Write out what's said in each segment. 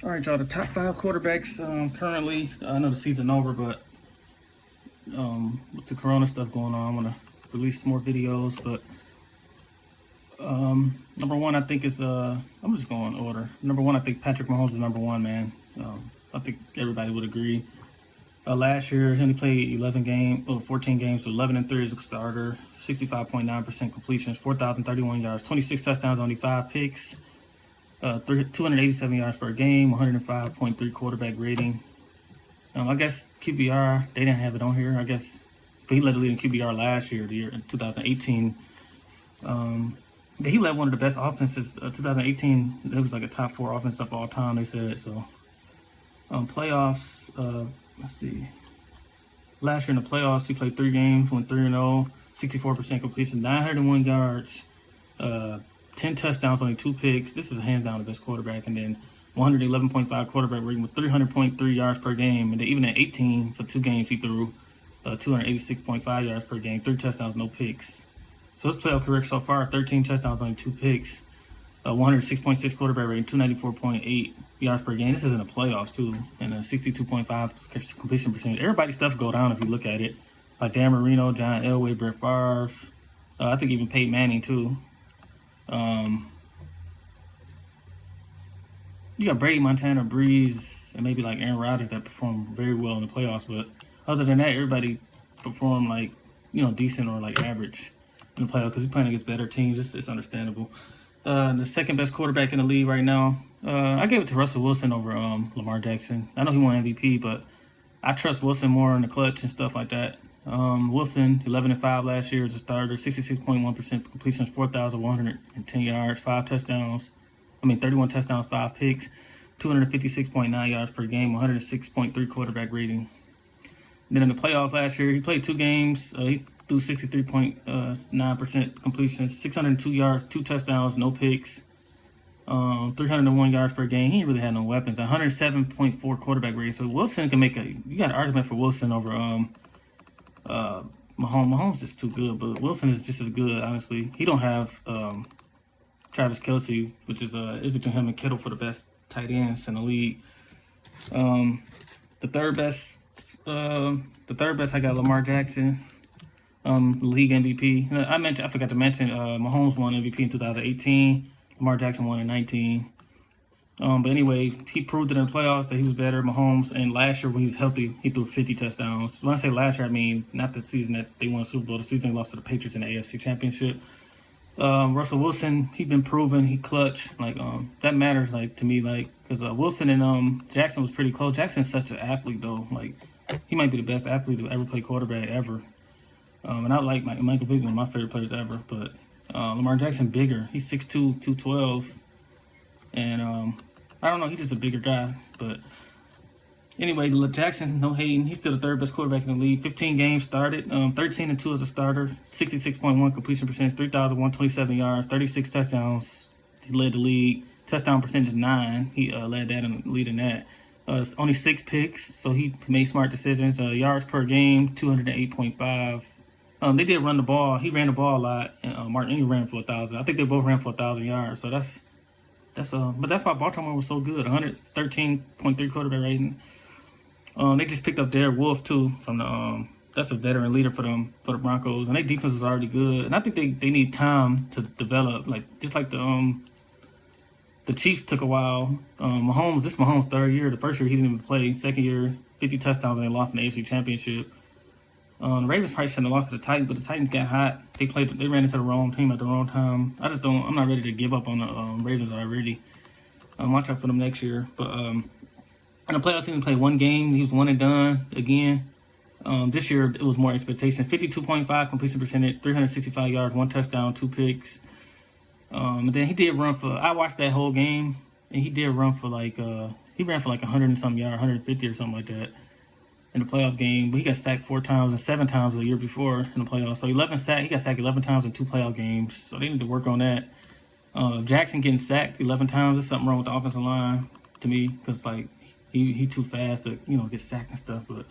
All right, y'all. The top 5 quarterbacks currently. I know the season over, but with the Corona stuff going on, I'm gonna release more videos. But number one, I think is I'm just going in order. Number one, I think Patrick Mahomes is number one, man. I think everybody would agree. Last year, he only played 14 games, 11-3 as a starter, 65.9% completions, 4,031 yards, 26 touchdowns, only 5 picks. 287 yards per game, 105.3 quarterback rating. I guess QBR, they didn't have it on here, I guess. But he led the league in QBR last year, the year in 2018. He led one of the best offenses. 2018, it was like a top 4 offense of all time, they said. So, playoffs, let's see. Last year in the playoffs, he played 3 games, went 3-0, 64% completion, 901 yards, 10 touchdowns, only 2 picks. This is hands down the best quarterback. And then 111.5 quarterback rating with 300.3 yards per game. And then even at 18 for 2 games, he threw 286.5 yards per game, 3 touchdowns, no picks. So his playoff career so far, 13 touchdowns, only 2 picks. 106.6 quarterback rating, 294.8 yards per game. This is in the playoffs too, and a 62.5 completion percentage. Everybody's stuff go down if you look at it. Like Dan Marino, John Elway, Brett Favre. I think even Peyton Manning too. You got Brady, Montana, Breeze, and maybe like Aaron Rodgers that performed very well in the playoffs. But other than that, everybody performed like decent or like average in the playoffs because he's playing against better teams. It's understandable. The second best quarterback in the league right now, I gave it to Russell Wilson over Lamar Jackson. I know he won MVP, but I trust Wilson more in the clutch and stuff like that. Wilson, 11-5 last year as a starter, 66.1% completion, 4,110 yards, 31 touchdowns, 5 picks, 256.9 yards per game, 106.3 quarterback rating. And then in the playoffs last year, he played 2 games. He threw 63.9% completion, 602 yards, 2 touchdowns, no picks, 301 yards per game. He really had no weapons. 107.4 quarterback rating. So Wilson can you got an argument for Wilson over Mahomes. Mahomes is too good, but Wilson is just as good. Honestly, he don't have Travis Kelce, which is between him and Kittle for the best tight ends in the league. The third best, I got Lamar Jackson, league MVP. I forgot to mention, Mahomes won MVP in 2018. Lamar Jackson won in 19. But anyway, he proved it in the playoffs that he was better, Mahomes. And last year when he was healthy, he threw 50 touchdowns. When I say last year, I mean not the season that they won the Super Bowl. The season they lost to the Patriots in the AFC Championship. Russell Wilson, he's been proven he clutch. Like that matters, like to me, like because Wilson and Jackson was pretty close. Jackson's such an athlete though. Like he might be the best athlete to ever play quarterback ever. And I like Michael Vick, one of my favorite players ever. But Lamar Jackson bigger. He's 6'2", 212, and I don't know. He's just a bigger guy. But anyway, Jackson, no hating. He's still the third best quarterback in the league. 15 games started, 13-2 as a starter, 66.1 completion percentage, 3,127 yards, 36 touchdowns. He led the league. Touchdown percentage 9. He led that and lead in that. Only 6 picks, so he made smart decisions. Yards per game, 208.5. They did run the ball. He ran the ball a lot, and Martin Ingram ran for 1,000. I think they both ran for 1,000 yards. So but that's why Baltimore was so good. 113.3 quarterback rating. They just picked up Derek Wolfe too from the that's a veteran leader for the Broncos, and their defense is already good. And I think they need time to develop, just like the Chiefs took a while. This is Mahomes' third year. The first year he didn't even play. Second year, 50 touchdowns, and they lost in the AFC Championship. The Ravens probably shouldn't have lost to the Titans, but the Titans got hot. They ran into the wrong team at the wrong time. I'm not ready to give up on the Ravens already. Watch out for them next year. But in the playoffs, he didn't play 1 game. He was 1 and done again. This year, it was more expectation. 52.5 completion percentage, 365 yards, 1 touchdown, 2 picks. And then he did run for. I watched that whole game, and he did run for he ran for 100 and something yards, 150 or something like that in the playoff game. But he got sacked 4 times and 7 times the year before in the playoffs. So 11 sacks. He got sacked 11 times in 2 playoff games. So they need to work on that. Jackson getting sacked 11 times, there's something wrong with the offensive line to me because he too fast to get sacked and stuff. But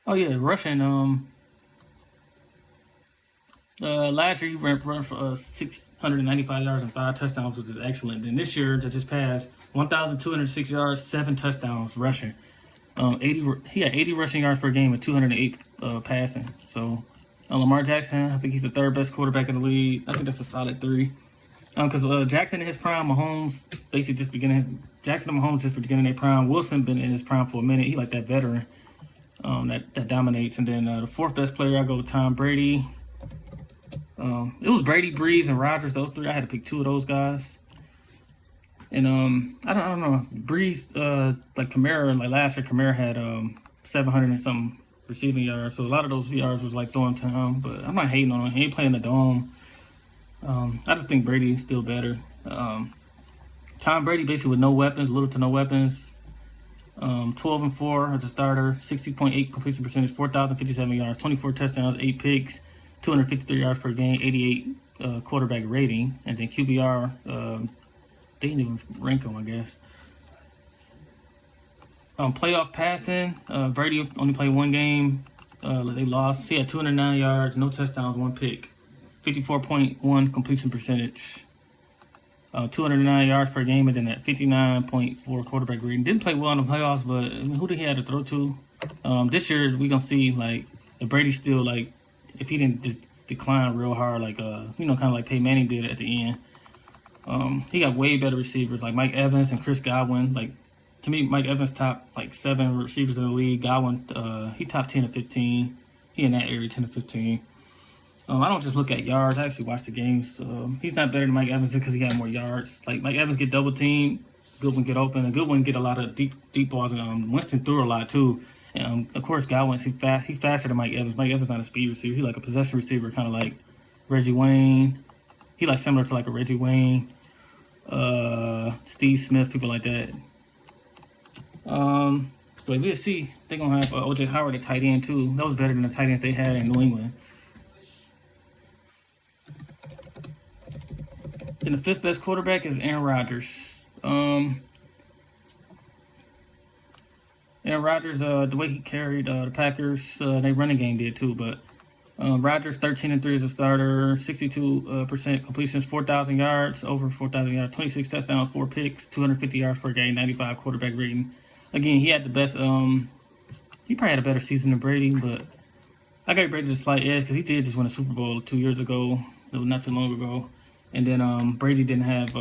Oh yeah, rushing. Last year he ran for 695 yards and 5 touchdowns, which is excellent. Then this year that just passed, 1,206 yards, 7 touchdowns rushing. 80 he had 80 rushing yards per game and 208 passing. So Lamar Jackson, I think he's the third best quarterback in the league. I think that's a solid 3. Because Jackson in his prime, Mahomes basically just beginning. Jackson and Mahomes just beginning their prime. Wilson been in his prime for a minute. He like that veteran that dominates. And then the fourth best player, I go with Tom Brady. It was Brady, Breeze, and Rodgers. Those 3. I had to pick 2 of those guys. And I don't know. Breeze, like Kamara, like last year, Kamara had 700 and something receiving yards. So a lot of those yards was like throwing to him. But I'm not hating on him. He ain't playing the dome. I just think Brady's still better. Tom Brady basically with no weapons, little to no weapons. 12-4 as a starter, 60.8 completion percentage, 4,057 yards, 24 touchdowns, 8 picks, 253 yards per game, 88 quarterback rating, and then QBR. They didn't even rank him, I guess. Playoff passing, Brady only played 1 game. They lost. He had 209 yards, no touchdowns, 1 pick, 54.1 completion percentage. 209 yards per game, and then at 59.4 quarterback rating. Didn't play well in the playoffs, but I mean, who did he have to throw to? This year we gonna see like if Brady still like if he didn't just decline real hard, like kind of like Peyton Manning did at the end. He got way better receivers like Mike Evans and Chris Godwin. Like to me, Mike Evans top like 7 receivers in the league. Godwin, he top 10 to 15. He in that area 10 to 15. I don't just look at yards. I actually watch the games. He's not better than Mike Evans because he had more yards. Like Mike Evans get double teamed, Goodwin get open, and Goodwin get a lot of deep balls. And Winston threw a lot too. And of course, Godwin he faster than Mike Evans. Mike Evans not a speed receiver. He like a possession receiver, kind of like Reggie Wayne. He like similar to like a Reggie Wayne, Steve Smith, people like that. But we'll see. They're gonna have OJ Howard at tight end too. That was better than the tight ends they had in New England. Then the 5th best quarterback is Aaron Rodgers. Aaron Rodgers, the way he carried the Packers, they running game did too. But Rodgers 13-3 as a starter, 62% completions, 4,000 yards, over 4,000 yards, 26 touchdowns, 4 picks, 250 yards per game, 95 quarterback rating. Again, he had the best. He probably had a better season than Brady, but I got Brady the slight edge because he did just win a Super Bowl 2 years ago. It was not too long ago. And then Brady didn't have,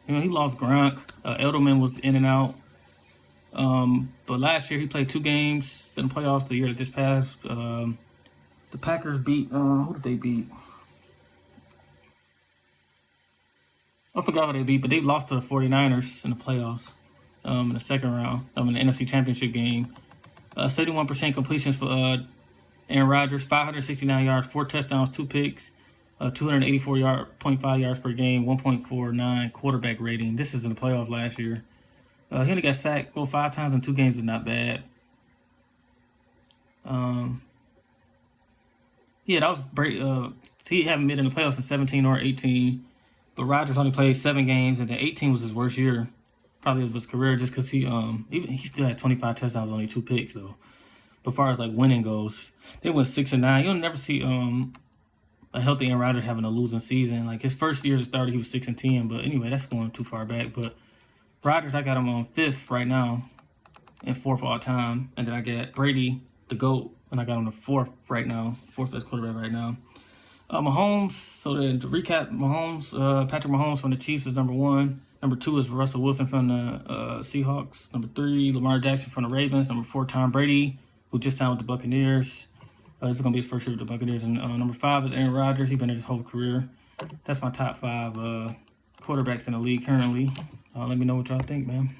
he lost Gronk. Edelman was in and out. But last year he played 2 games in the playoffs the year that just passed. The Packers beat, who did they beat? I forgot who they beat, but they lost to the 49ers in the playoffs in the second round, in the NFC Championship game. 71% completions for Aaron Rodgers, 569 yards, 4 touchdowns, 2 picks. 284.5 yards per game, 1.49 quarterback rating. This is in the playoff last year. He only got sacked 5 times in 2 games is not bad. Yeah, that was great. He haven't been in the playoffs in 17 or 18, but Rodgers only played 7 games, and then 18 was his worst year, probably of his career, just because he still had 25 touchdowns, only 2 picks though. But as far as like winning goes, they went 6-9. You'll never see a healthy Aaron Rodgers having a losing season. Like his first year as a starter, he was 6-10. But anyway, that's going too far back. But Rodgers, I got him on 5th right now, and 4th all time. And then I got Brady, the GOAT, and I got him the 4th right now, 4th best quarterback right now. Mahomes. So then to recap, Patrick Mahomes from the Chiefs is number 1. Number 2 is Russell Wilson from the Seahawks. Number 3, Lamar Jackson from the Ravens. Number 4, Tom Brady, who just signed with the Buccaneers. This is going to be his first year with the Buccaneers. And number 5 is Aaron Rodgers. He's been in his whole career. That's my top 5 quarterbacks in the league currently. Let me know what y'all think, man.